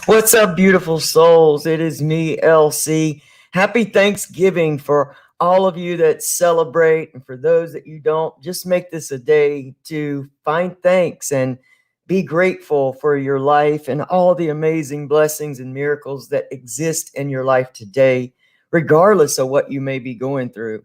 What's up, beautiful souls? It is me, LC. Happy Thanksgiving for all of you that celebrate, and for those that you don't. Just make this a day to find thanks and be grateful for your life and all the amazing blessings and miracles that exist in your life today, regardless of what you may be going through.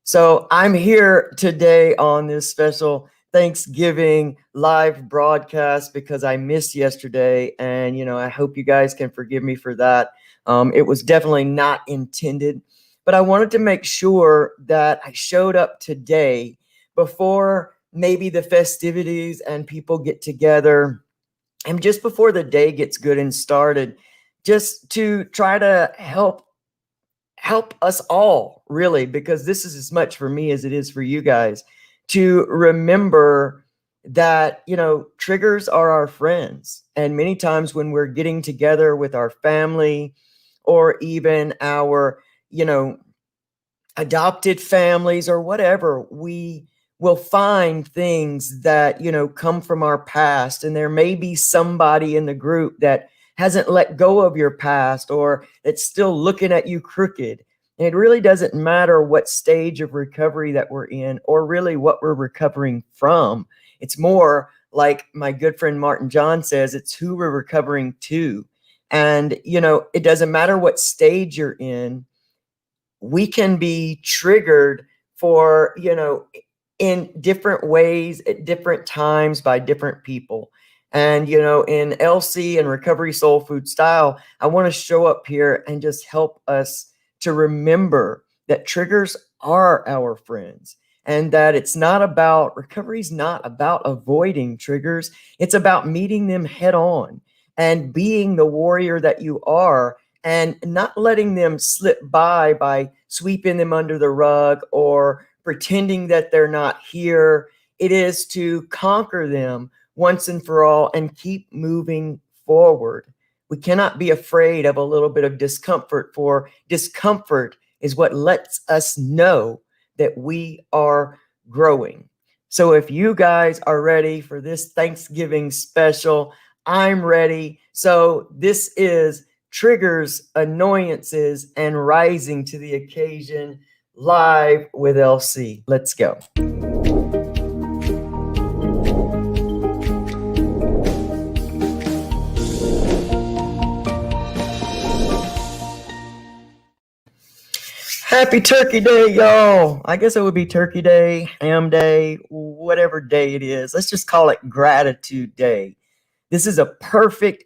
So, I'm here today on this special Thanksgiving live broadcast because I missed yesterday. And, I hope you guys can forgive me for that. It was definitely not intended, but I wanted to make sure that I showed up today before maybe the festivities and people get together, and just before the day gets good and started, just to try to help us all, really, because this is as much for me as it is for you guys, to remember that triggers are our friends. And many times when we're getting together with our family, or even our you know adopted families or whatever, we will find things that come from our past. And there may be somebody in the group that hasn't let go of your past, or that's still looking at you crooked. And it really doesn't matter what stage of recovery that we're in, or really what we're recovering from. It's more like my good friend Martin John says, it's who we're recovering to. And it doesn't matter what stage you're in, we can be triggered for in different ways at different times by different people. And in LC and Recovery Soul Food Style, I want to show up here and just help us to remember that triggers are our friends, and that recovery's not about avoiding triggers. It's about meeting them head on and being the warrior that you are, and not letting them slip by sweeping them under the rug or pretending that they're not here. It is to conquer them once and for all and keep moving forward. We cannot be afraid of a little bit of discomfort, for discomfort is what lets us know that we are growing. So if you guys are ready for this Thanksgiving special, I'm ready. So this is Triggers, Annoyances, and Rising to the Occasion, live with LC. Let's go. Happy Turkey Day, y'all. I guess it would be Turkey Day, Ham Day, whatever day it is. Let's just call it Gratitude Day. This is a perfect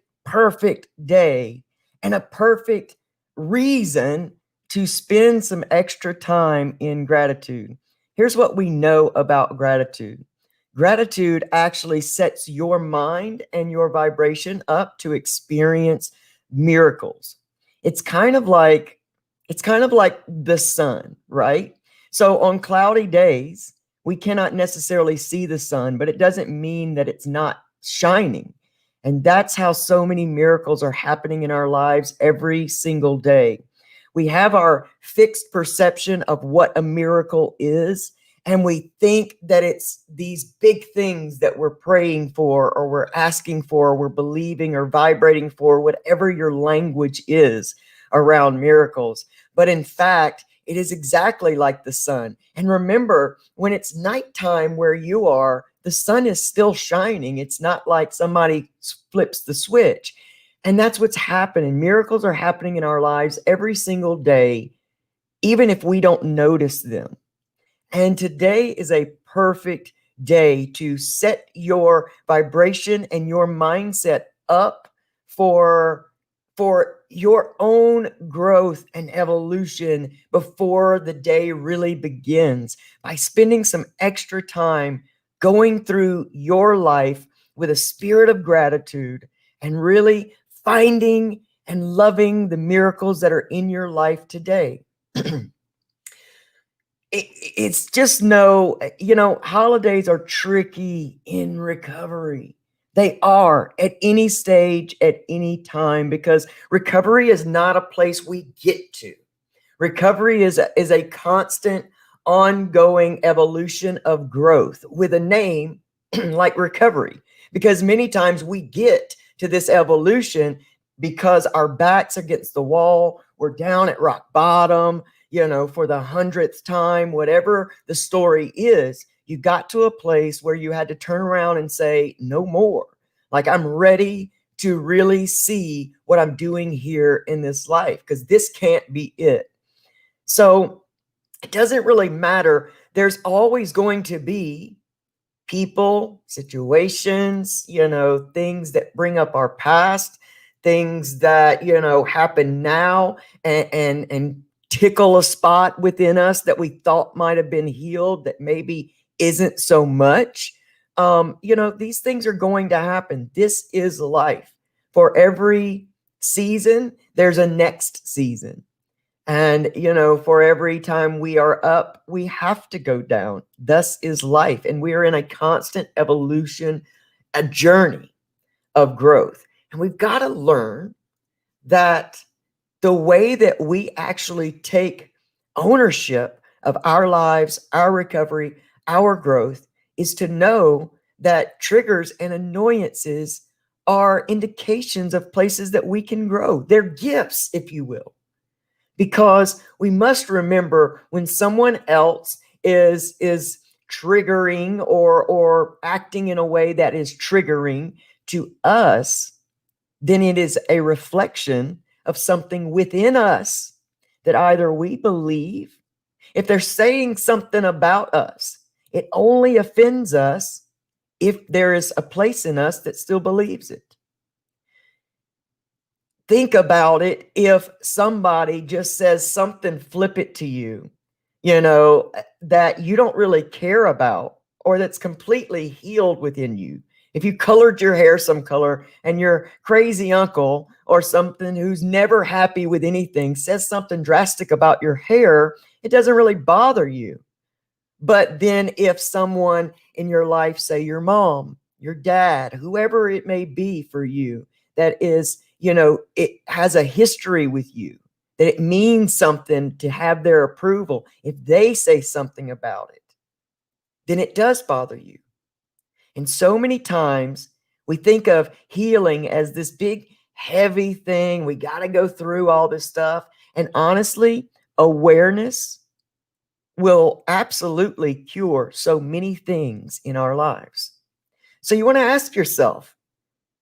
day and a perfect reason to spend some extra time in gratitude. Here's what we know about gratitude. Gratitude actually sets your mind and your vibration up to experience miracles. It's kind of like the sun, right? So on cloudy days, we cannot necessarily see the sun, but it doesn't mean that it's not shining. And that's how so many miracles are happening in our lives every single day. We have our fixed perception of what a miracle is, and we think that it's these big things that we're praying for, or we're asking for, or we're believing or vibrating for, whatever your language is around miracles. But in fact, it is exactly like the sun. And remember, when it's nighttime where you are, the sun is still shining. It's not like somebody flips the switch. And that's what's happening. Miracles are happening in our lives every single day, even if we don't notice them. And today is a perfect day to set your vibration and your mindset up for your own growth and evolution before the day really begins, by spending some extra time going through your life with a spirit of gratitude, and really finding and loving the miracles that are in your life today. It's just holidays are tricky in recovery. They are at any stage, at any time, because recovery is not a place we get to. Recovery is a constant, ongoing evolution of growth with a name like recovery, because many times we get to this evolution because our backs against the wall, we're down at rock bottom, for the 100th time, whatever the story is, you got to a place where you had to turn around and say, no more. Like, I'm ready to really see what I'm doing here in this life, because this can't be it. So it doesn't really matter. There's always going to be people, situations, things that bring up our past, things that, happen now and tickle a spot within us that we thought might have been healed that maybe isn't so much. These things are going to happen. This is life. For every season, there's a next season. And, for every time we are up, we have to go down. Thus is life. And we are in a constant evolution, a journey of growth. And we've got to learn that the way that we actually take ownership of our lives, our recovery, our growth is to know that triggers and annoyances are indications of places that we can grow. They're gifts, if you will. Because we must remember, when someone else is triggering or acting in a way that is triggering to us, then it is a reflection of something within us that either we believe. If they're saying something about us, it only offends us if there is a place in us that still believes it. Think about it. If somebody just says something flippant to you, that you don't really care about, or that's completely healed within you. If you colored your hair some color and your crazy uncle or something who's never happy with anything says something drastic about your hair, it doesn't really bother you. But then if someone in your life, say your mom, your dad, whoever it may be for you, that is, it has a history with you, that it means something to have their approval. If they say something about it, then it does bother you. And so many times we think of healing as this big, heavy thing. We got to go through all this stuff. And honestly, awareness will absolutely cure so many things in our lives. So you want to ask yourself,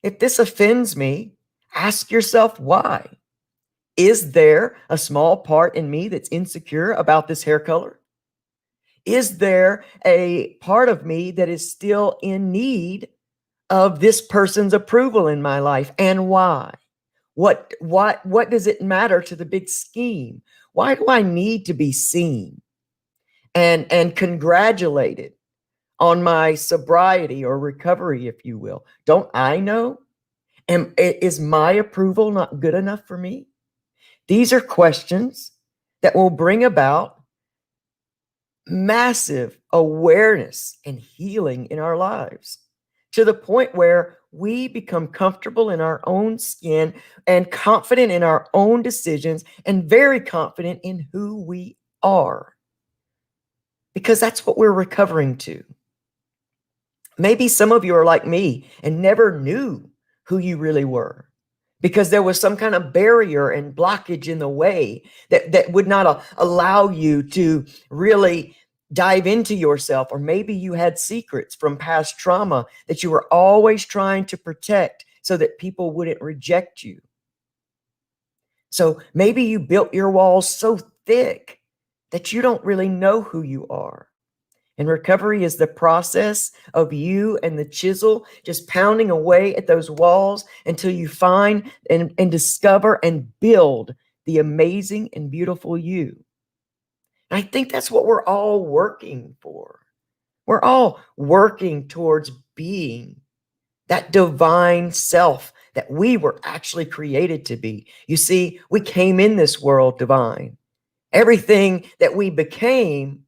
if this offends me, ask yourself why. Is there a small part in me that's insecure about this hair color? Is there a part of me that is still in need of this person's approval in my life, and why? What does it matter to the big scheme? Why do I need to be seen and congratulated on my sobriety or recovery, if you will? Don't I know? Is my approval not good enough for me? These are questions that will bring about massive awareness and healing in our lives, to the point where we become comfortable in our own skin and confident in our own decisions and very confident in who we are, because that's what we're recovering to. Maybe some of you are like me and never knew who you really were, because there was some kind of barrier and blockage in the way that would not allow you to really dive into yourself. Or maybe you had secrets from past trauma that you were always trying to protect so that people wouldn't reject you. So maybe you built your walls so thick that you don't really know who you are. And recovery is the process of you and the chisel just pounding away at those walls until you find and discover and build the amazing and beautiful you. And I think that's what we're all working for. We're all working towards being that divine self that we were actually created to be. You see, we came in this world divine. Everything that we became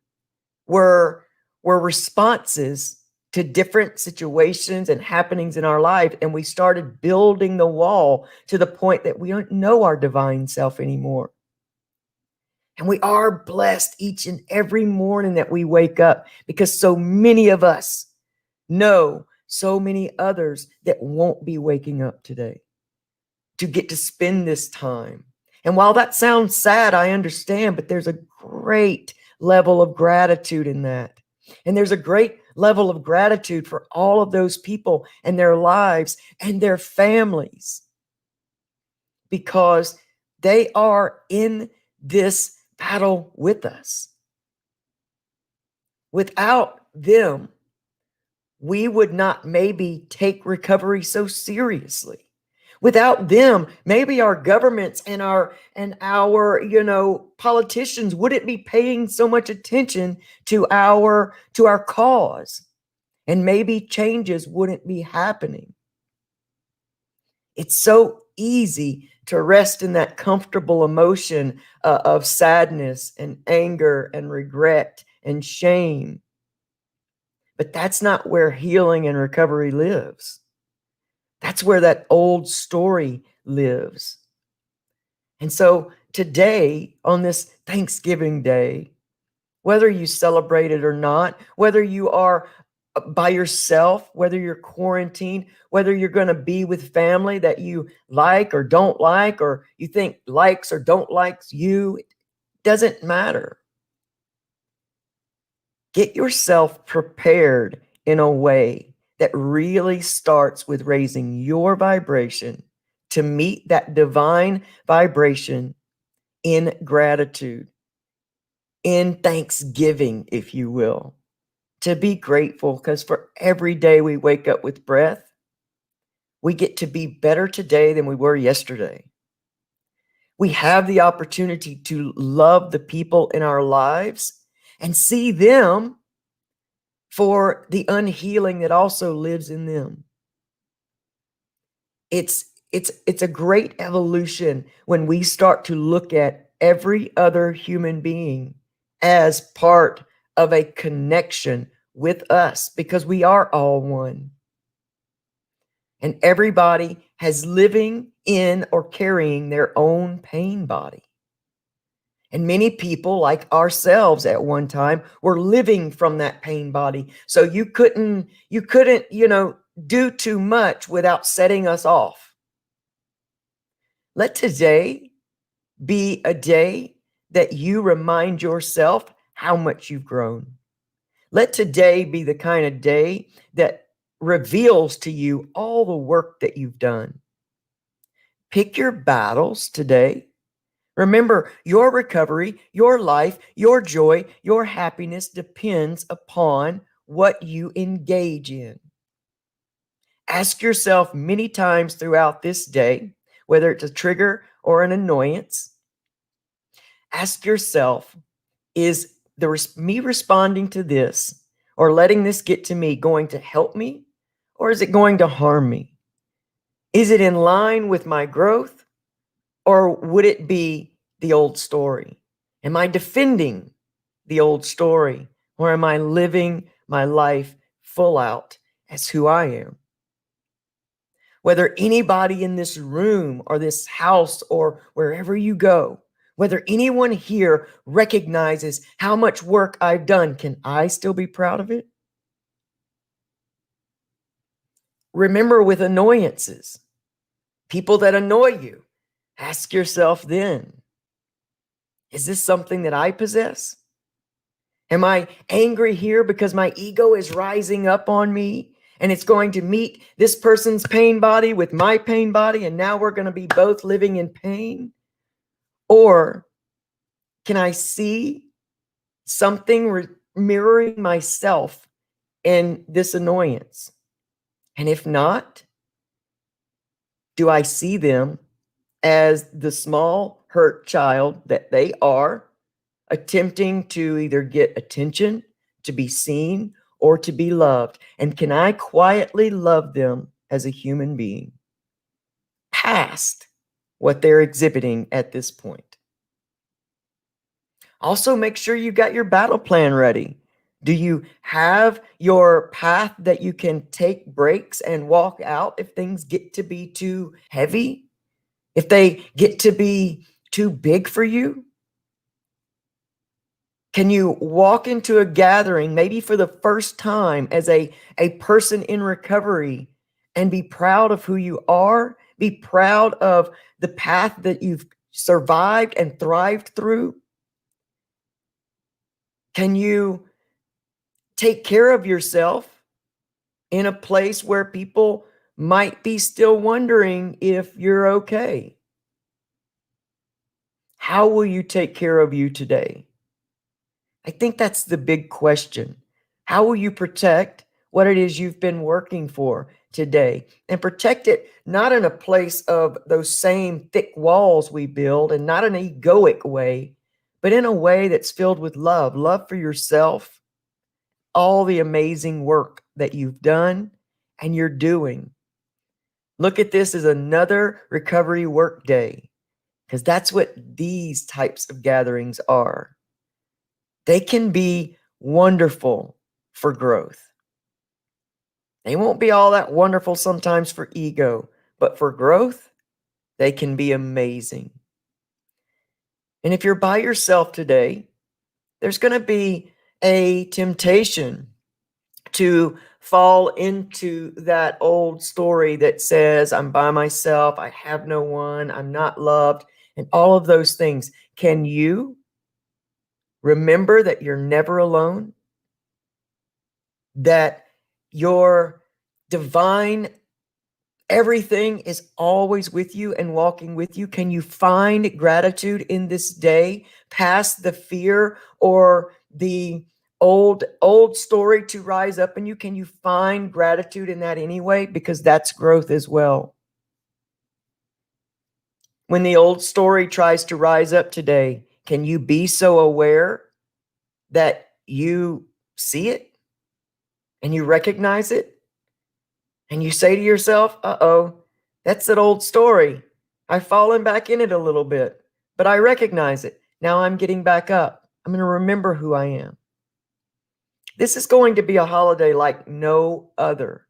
were responses to different situations and happenings in our life. And we started building the wall to the point that we don't know our divine self anymore. And we are blessed each and every morning that we wake up, because so many of us know so many others that won't be waking up today. to get to spend this time. And while that sounds sad, I understand, but there's a great level of gratitude in that. And there's a great level of gratitude for all of those people and their lives and their families, because they are in this battle with us. Without them, we would not maybe take recovery so seriously. Without them, maybe our governments and our politicians wouldn't be paying so much attention to our cause, and maybe changes wouldn't be happening. It's so easy to rest in that comfortable emotion of sadness and anger and regret and shame. But that's not where healing and recovery lives. That's where that old story lives. And so today, on this Thanksgiving Day, whether you celebrate it or not, whether you are by yourself, whether you're quarantined, whether you're going to be with family that you like or don't like, or you think likes or don't likes you, it doesn't matter. Get yourself prepared in a way that really starts with raising your vibration to meet that divine vibration in gratitude, in thanksgiving, if you will, to be grateful, because for every day we wake up with breath, we get to be better today than we were yesterday. We have the opportunity to love the people in our lives and see them for the unhealing that also lives in them. It's a great evolution when we start to look at every other human being as part of a connection with us, because we are all one. And everybody has living in or carrying their own pain body. And many people, like ourselves at one time, were living from that pain body. So you couldn't, do too much without setting us off. Let today be a day that you remind yourself how much you've grown. Let today be the kind of day that reveals to you all the work that you've done. Pick your battles today. Remember, your recovery, your life, your joy, your happiness depends upon what you engage in. Ask yourself many times throughout this day, whether it's a trigger or an annoyance, ask yourself, is me responding to this or letting this get to me going to help me, or is it going to harm me? Is it in line with my growth, or would it be the old story? Am I defending the old story, or am I living my life full out as who I am? Whether anybody in this room or this house or wherever you go, whether anyone here recognizes how much work I've done, can I still be proud of it? Remember, with annoyances, people that annoy you, ask yourself then, is this something that I possess? Am I angry here because my ego is rising up on me and it's going to meet this person's pain body with my pain body, and now we're going to be both living in pain? Or can I see something mirroring myself in this annoyance? And if not, do I see them as the small hurt child that they are, attempting to either get attention, to be seen, or to be loved? And can I quietly love them as a human being past what they're exhibiting at this point? Also, make sure you got your battle plan ready. Do you have your path that you can take breaks and walk out if things get to be too heavy? If they get to be too big for you? Can you walk into a gathering, maybe for the first time as a person in recovery, and be proud of who you are be proud of the path that you've survived and thrived through? Can you take care of yourself in a place where people might be still wondering if you're okay? How will you take care of you today? I think that's the big question. How will you protect what it is you've been working for today? And protect it not in a place of those same thick walls we build and not an egoic way, but in a way that's filled with love for yourself, all the amazing work that you've done and you're doing. Look at this as another recovery work day, because that's what these types of gatherings are. They can be wonderful for growth. They won't be all that wonderful sometimes for ego, but for growth, they can be amazing. And if you're by yourself today, there's going to be a temptation to fall into that old story that says, I'm by myself, I have no one, I'm not loved, and all of those things. Can you remember that you're never alone? That your divine everything is always with you and walking with you? Can you find gratitude in this day past the fear or the old story to rise up in you? Can you find gratitude in that anyway? Because that's growth as well. When the old story tries to rise up today, can you be so aware that you see it and you recognize it? And you say to yourself, uh-oh, that's that old story. I've fallen back in it a little bit, but I recognize it. Now I'm getting back up. I'm going to remember who I am. This is going to be a holiday like no other.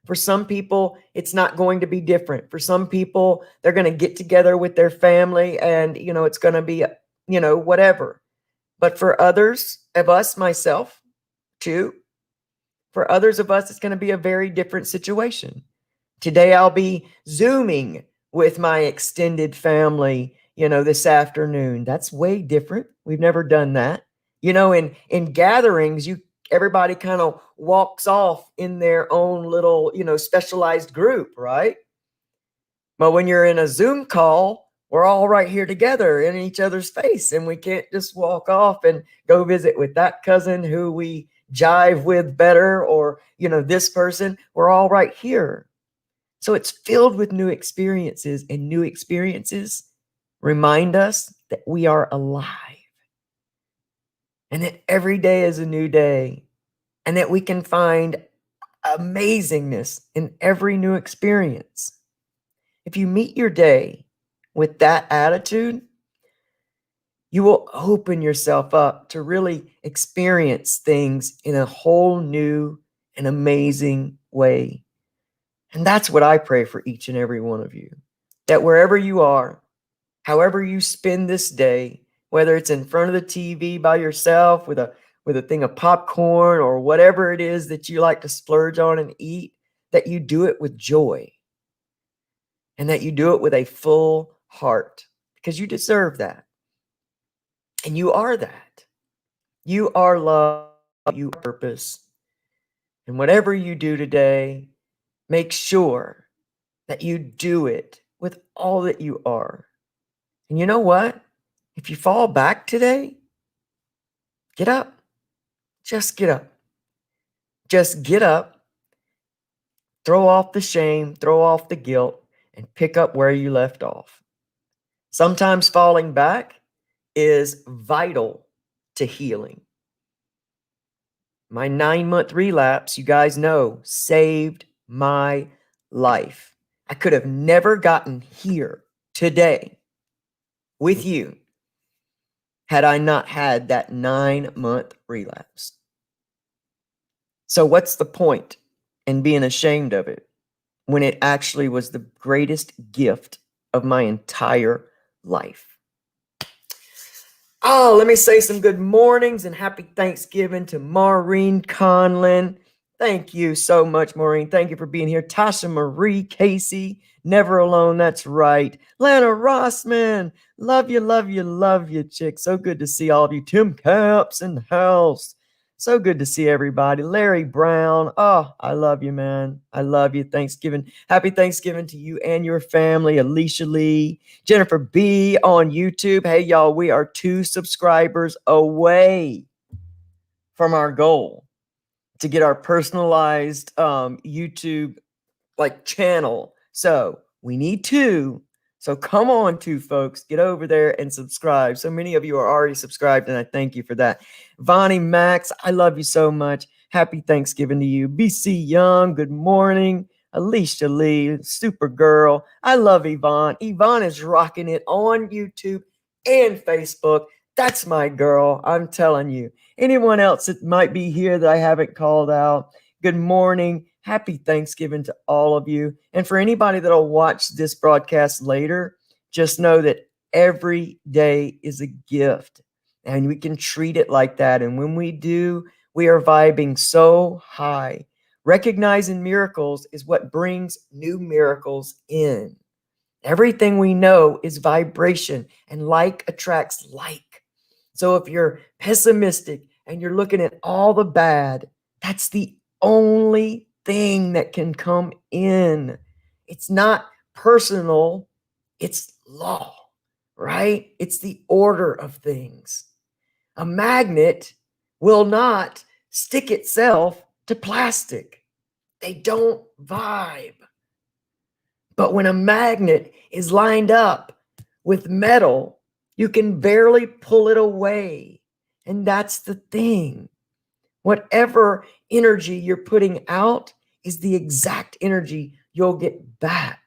For some people, it's not going to be different. For some people, they're going to get together with their family and, it's going to be, whatever. But for others of us, myself too, for others of us, it's going to be a very different situation. Today, I'll be Zooming with my extended family, this afternoon. That's way different. We've never done that. In gatherings, everybody kind of walks off in their own little, specialized group, right? But when you're in a Zoom call, we're all right here together in each other's face, and we can't just walk off and go visit with that cousin who we jive with better, or, this person. We're all right here. So it's filled with new experiences, and new experiences remind us that we are alive and that every day is a new day and that we can find amazingness in every new experience. If you meet your day with that attitude, you will open yourself up to really experience things in a whole new and amazing way. And that's what I pray for each and every one of you, that wherever you are, however you spend this day, whether it's in front of the TV by yourself with a thing of popcorn or whatever it is that you like to splurge on and eat, that you do it with joy and that you do it with a full heart, because you deserve that. And you are that. You are love, you are purpose. And whatever you do today, make sure that you do it with all that you are. And you know what? If you fall back today, get up. Just get up. Just get up. Throw off the shame, throw off the guilt, and pick up where you left off. Sometimes falling back is vital to healing. My 9-month relapse, you guys know, saved my life. I could have never gotten here today with you had I not had that 9-month relapse. So what's the point in being ashamed of it when it actually was the greatest gift of my entire life? Oh, let me say some good mornings and happy Thanksgiving to Maureen Conlin. Thank you so much, Maureen. Thank you for being here. Tasha Marie Casey, never alone. That's right. Lana Rossman, love you, love you, love you, chick. So good to see all of you. Tim Caps in the house. So good to see everybody. Larry Brown. Oh, I love you, man. I love you. Thanksgiving. Happy Thanksgiving to you and your family. Alicia Lee, Jennifer B on YouTube. Hey, y'all, we are 2 subscribers away from our goal to get our personalized YouTube like channel. So we need 2. So come on, 2 folks, get over there and subscribe. So many of you are already subscribed, and I thank you for that. Vonnie Max, I love you so much. Happy Thanksgiving to you. BC Young, good morning. Alicia Lee, Supergirl. I love Yvonne. Yvonne is rocking it on YouTube and Facebook. That's my girl. I'm telling you. Anyone else that might be here that I haven't called out, good morning. Happy Thanksgiving to all of you. And for anybody that'll watch this broadcast later, just know that every day is a gift and we can treat it like that. And when we do, we are vibing so high. Recognizing miracles is what brings new miracles in. Everything we know is vibration, and like attracts like. So if you're pessimistic and you're looking at all the bad, that's the only thing that can come in. It's not personal, it's law, right? It's the order of things. A magnet will not stick itself to plastic. They don't vibe. But when a magnet is lined up with metal, you can barely pull it away. And that's the thing. Whatever energy you're putting out is the exact energy you'll get back.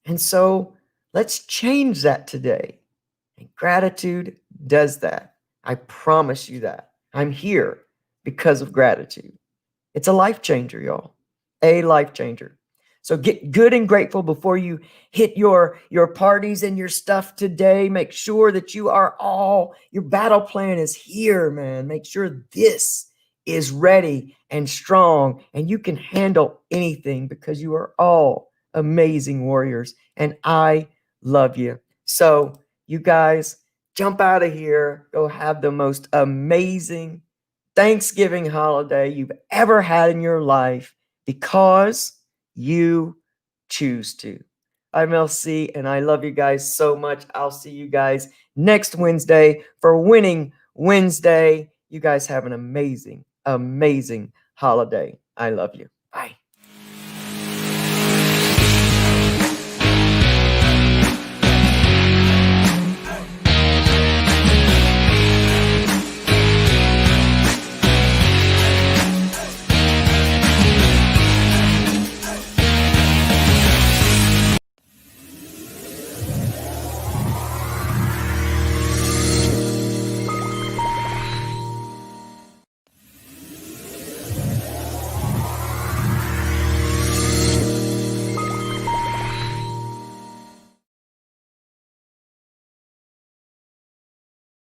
And so let's change that today. And gratitude does that. I promise you that. I'm here because of gratitude. It's a life changer, y'all. A life changer. So get good and grateful before you hit your parties and your stuff today. Make sure that your battle plan is here, man. Make sure this is ready and strong and you can handle anything because you are all amazing warriors and I love you. So you guys jump out of here. Go have the most amazing Thanksgiving holiday you've ever had in your life because you choose to. I'm LC and I love you guys so much. I'll see you guys next Wednesday for Winning Wednesday. You guys have an amazing, amazing holiday. I love you. Bye.